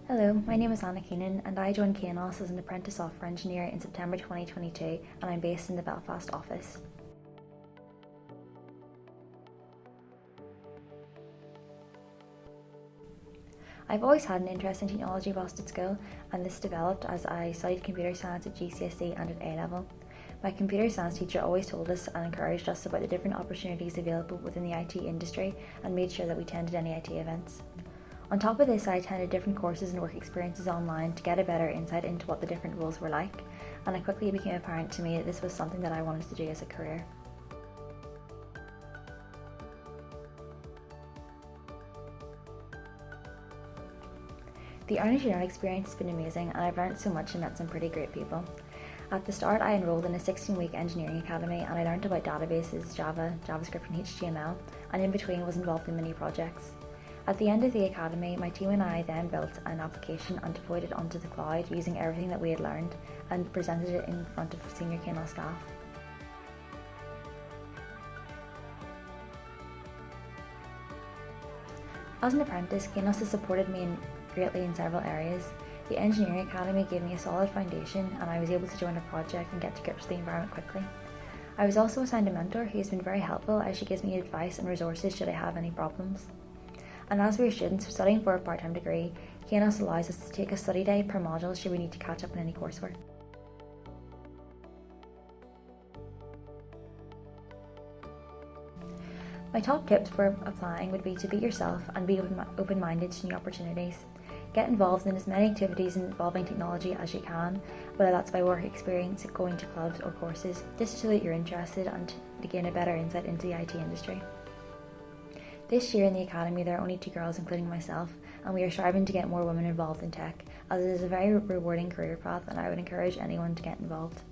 Hello, my name is Anna Keenan and I joined Kainos as an apprentice software engineer in September 2022 and I'm based in the Belfast office. I've always had an interest in technology whilst at school, and this developed as I studied computer science at GCSE and at A-level. My computer science teacher always told us and encouraged us about the different opportunities available within the IT industry and made sure that we attended any IT events. On top of this, I attended different courses and work experiences online to get a better insight into what the different roles were like, and it quickly became apparent to me that this was something that I wanted to do as a career. The early year experience has been amazing and I've learned so much and met some pretty great people. At the start, I enrolled in a 16-week engineering academy and I learned about databases, Java, JavaScript and HTML, and in between was involved in many projects. At the end of the academy, my team and I then built an application and deployed it onto the cloud using everything that we had learned and presented it in front of senior Kainos staff. As an apprentice, Kainos has supported me greatly in several areas. The Engineering Academy gave me a solid foundation and I was able to join a project and get to grips with the environment quickly. I was also assigned a mentor who has been very helpful as she gives me advice and resources should I have any problems. And as we are students studying for a part-time degree, Kainos allows us to take a study day per module should we need to catch up on any coursework. My top tips for applying would be to be yourself and be open-minded to new opportunities. Get involved in as many activities involving technology as you can, whether that's by work experience, going to clubs or courses, just to show that you're interested and to gain a better insight into the IT industry. This year in the Academy there are only 2 girls including myself, and we are striving to get more women involved in tech, as it is a very rewarding career path and I would encourage anyone to get involved.